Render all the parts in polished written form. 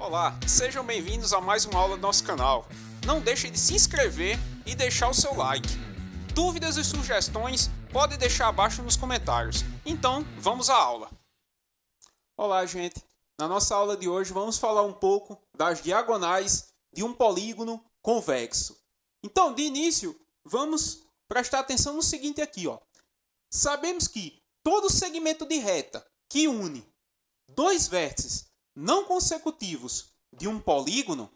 Olá, sejam bem-vindos a mais uma aula do nosso canal. Não deixe de se inscrever e deixar o seu like. Dúvidas e sugestões pode deixar abaixo nos comentários. Então, vamos à aula. Olá, gente. Na nossa aula de hoje vamos falar um pouco das diagonais de um polígono convexo. Então, de início, vamos prestar atenção no seguinte aqui, ó. Sabemos que todo segmento de reta que une dois vértices não consecutivos de um polígono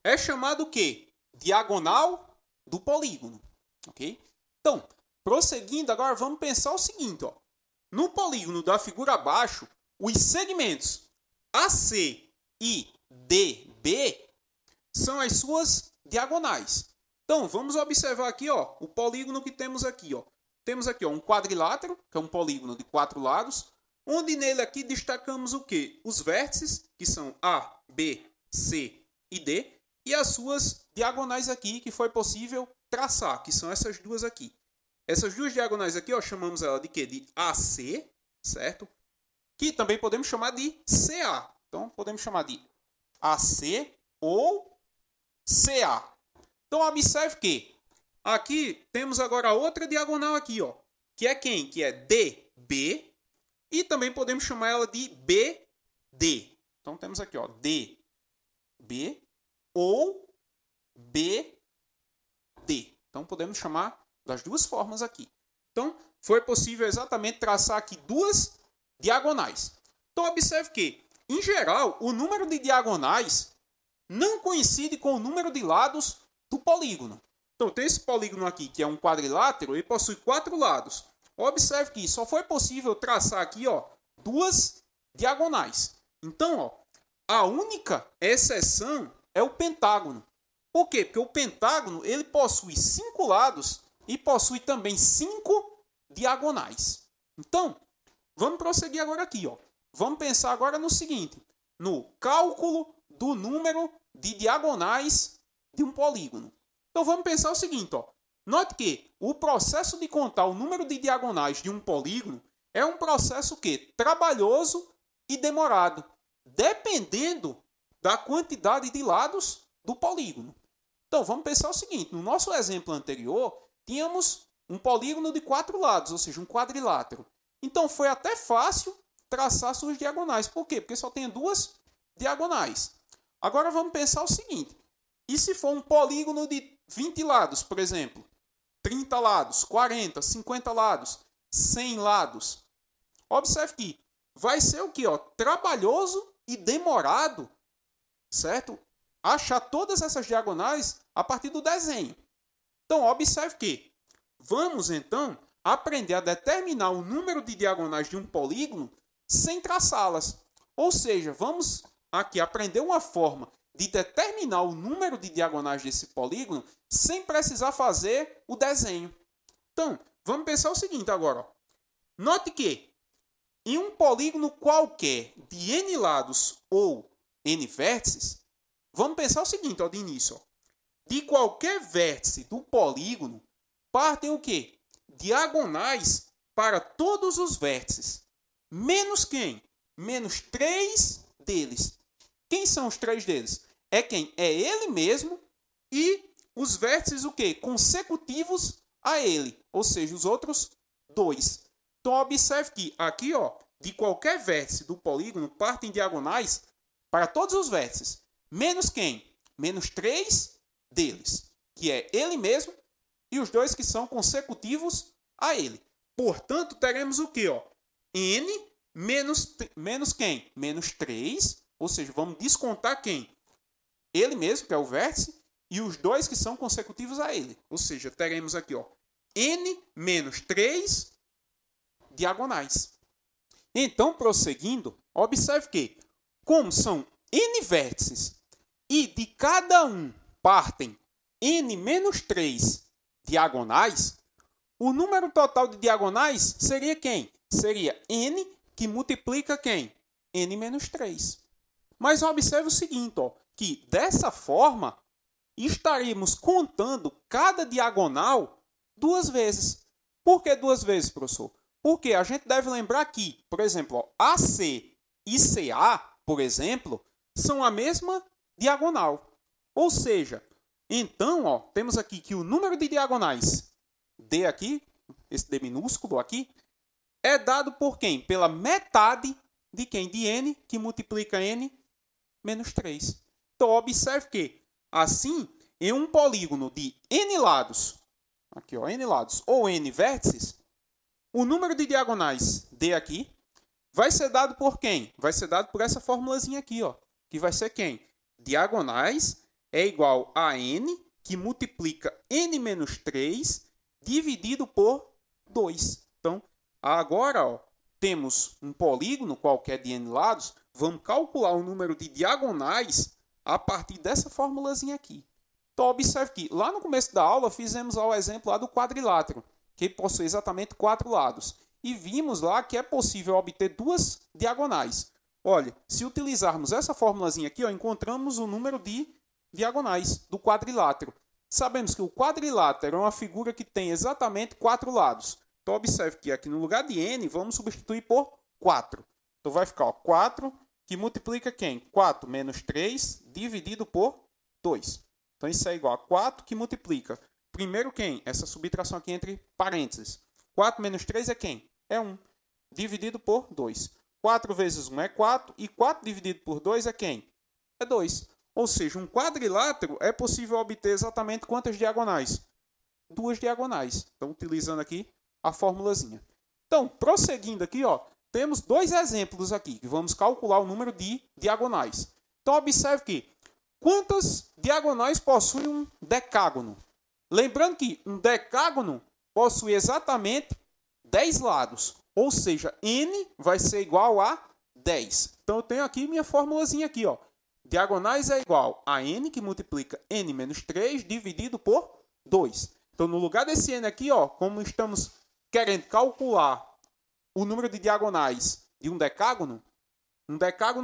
é chamado o quê? Diagonal do polígono. Ok? Então, prosseguindo, agora vamos pensar o seguinte, ó. No polígono da figura abaixo, os segmentos AC e DB são as suas diagonais. Então, vamos observar aqui, ó, o polígono que temos aqui, ó. Temos aqui, ó, um quadrilátero, que é um polígono de 4 lados, onde nele aqui destacamos o quê? Os vértices, que são A, B, C e D, e as suas diagonais aqui, que foi possível traçar, que são essas duas aqui. Essas duas diagonais aqui, ó, chamamos ela de quê? De AC, certo? Que também podemos chamar de CA. Então, podemos chamar de AC ou CA. Então, observe que aqui temos agora outra diagonal aqui, ó, que é quem? Que é DB. E também podemos chamar ela de BD. Então, temos aqui, ó, DB ou BD. Então, podemos chamar das duas formas aqui. Então, foi possível exatamente traçar aqui duas diagonais. Então, observe que, em geral, o número de diagonais não coincide com o número de lados do polígono. Então, tem esse polígono aqui, que é um quadrilátero, ele possui 4 lados. Observe que só foi possível traçar aqui, ó, duas diagonais. Então, ó, a única exceção é o pentágono. Por quê? Porque o pentágono ele possui 5 lados e possui também 5 diagonais. Então, vamos prosseguir agora aqui, ó. Vamos pensar agora no seguinte, no cálculo do número de diagonais de um polígono. Então, vamos pensar o seguinte, ó. Note que o processo de contar o número de diagonais de um polígono é um processo que trabalhoso e demorado, dependendo da quantidade de lados do polígono. Então, vamos pensar o seguinte, no nosso exemplo anterior, tínhamos um polígono de 4 lados, ou seja, um quadrilátero. Então, foi até fácil traçar suas diagonais. Por quê? Porque só tem duas diagonais. Agora, vamos pensar o seguinte, e se for um polígono de 20 lados, por exemplo? 30 lados, 40, 50 lados, 100 lados. Observe que vai ser o que? Trabalhoso e demorado, certo? Achar todas essas diagonais a partir do desenho. Então, observe que vamos, então, aprender a determinar o número de diagonais de um polígono sem traçá-las. Ou seja, vamos aqui aprender uma forma de determinar o número de diagonais desse polígono sem precisar fazer o desenho. Então, vamos pensar o seguinte agora. Ó. Note que em um polígono qualquer de n lados ou n vértices, vamos pensar o seguinte, ó, de início. Ó. De qualquer vértice do polígono, partem o quê? Diagonais para todos os vértices. Menos quem? Menos 3 deles. Quem são os 3 deles? É quem? É ele mesmo e os vértices o quê? Consecutivos a ele, ou seja, os outros 2. Então, observe que aqui, ó, de qualquer vértice do polígono, partem diagonais para todos os vértices. Menos quem? Menos 3 deles, que é ele mesmo e os 2 que são consecutivos a ele. Portanto, teremos o quê? Ó? N menos quem? Menos 3. Ou seja, vamos descontar quem? Ele mesmo, que é o vértice, e os 2 que são consecutivos a ele. Ou seja, teremos aqui, ó, n menos 3 diagonais. Então, prosseguindo, observe que, como são n vértices e de cada um partem n menos 3 diagonais, o número total de diagonais seria quem? Seria n que multiplica quem? N menos 3. Mas observe o seguinte, ó, que dessa forma estaremos contando cada diagonal 2 vezes. Por que 2 vezes, professor? Porque a gente deve lembrar que, por exemplo, ó, AC e CA, por exemplo, são a mesma diagonal. Ou seja, então, ó, temos aqui que o número de diagonais D aqui, esse D minúsculo aqui, é dado por quem? Pela metade de quem? De N, que multiplica N menos 3. Então, observe que, assim, em um polígono de N lados, aqui, ó, N lados, ou N vértices, o número de diagonais D aqui vai ser dado por quem? Vai ser dado por essa formulazinha aqui, ó, que vai ser quem? Diagonais é igual a N, que multiplica N menos 3, dividido por 2. Então, agora, ó, temos um polígono qualquer de N lados, vamos calcular o número de diagonais a partir dessa formulazinha aqui. Então, observe que lá no começo da aula fizemos o exemplo lá do quadrilátero, que possui exatamente 4 lados. E vimos lá que é possível obter duas diagonais. Olha, se utilizarmos essa formulazinha aqui, ó, encontramos o número de diagonais do quadrilátero. Sabemos que o quadrilátero é uma figura que tem exatamente 4 lados. Então, observe que aqui no lugar de N, vamos substituir por 4. Então, vai ficar, ó, 4, que multiplica quem? 4 menos 3, dividido por 2. Então, isso é igual a 4, que multiplica. Primeiro quem? Essa subtração aqui entre parênteses. 4 menos 3 é quem? É 1, dividido por 2. 4 vezes 1 é 4, e 4 dividido por 2 é quem? É 2. Ou seja, um quadrilátero é possível obter exatamente quantas diagonais? 2 diagonais. Então, utilizando aqui a formulazinha. Então, prosseguindo aqui, ó, temos 2 exemplos aqui, que vamos calcular o número de diagonais. Então, observe que quantas diagonais possui um decágono? Lembrando que um decágono possui exatamente 10 lados. Ou seja, N vai ser igual a 10. Então, eu tenho aqui minha formulazinha aqui, ó. Diagonais é igual a N, que multiplica N menos 3, dividido por 2. Então, no lugar desse N aqui, ó, como estamos querendo calcular o número de diagonais de um decágono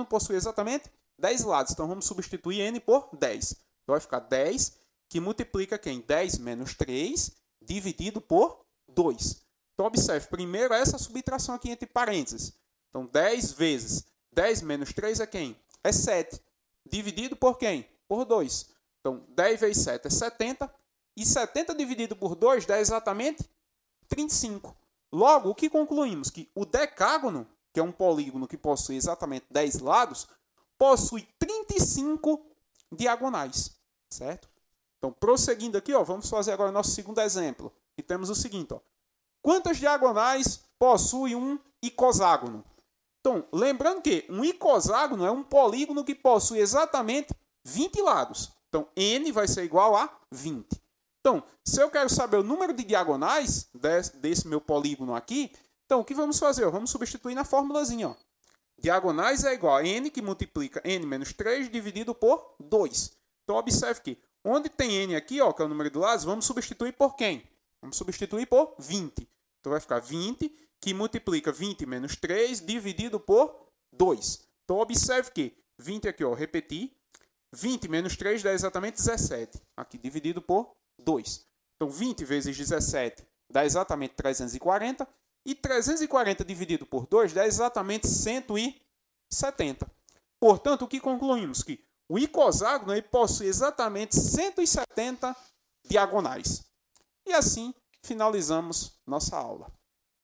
possui exatamente 10 lados. Então, vamos substituir N por 10. Então, vai ficar 10, que multiplica quem? 10 menos 3, dividido por 2. Então, observe, primeiro essa subtração aqui entre parênteses. Então, 10 vezes 10 menos 3 é quem? É 7. Dividido por quem? Por 2. Então, 10 vezes 7 é 70. E 70 dividido por 2 dá exatamente 35. Logo, o que concluímos? Que o decágono, que é um polígono que possui exatamente 10 lados, possui 35 diagonais. Certo? Então, prosseguindo aqui, ó, vamos fazer agora o nosso segundo exemplo. E temos o seguinte, ó. Quantas diagonais possui um icoságono? Então, lembrando que um icoságono é um polígono que possui exatamente 20 lados. Então, N vai ser igual a 20. Então, se eu quero saber o número de diagonais desse meu polígono aqui, então, o que vamos fazer? Vamos substituir na formulazinha, ó. Diagonais é igual a N, que multiplica N menos 3, dividido por 2. Então, observe que onde tem N aqui, ó, que é o número de lados, vamos substituir por quem? Vamos substituir por 20. Então, vai ficar 20, que multiplica 20 menos 3, dividido por 2. Então, observe que 20 aqui, ó, repetir. 20 menos 3 dá exatamente 17. Aqui, dividido por 2. Então, 20 vezes 17 dá exatamente 340. E 340 dividido por 2 dá exatamente 170. Portanto, o que concluímos? Que o icoságono ele possui exatamente 170 diagonais. E assim finalizamos nossa aula.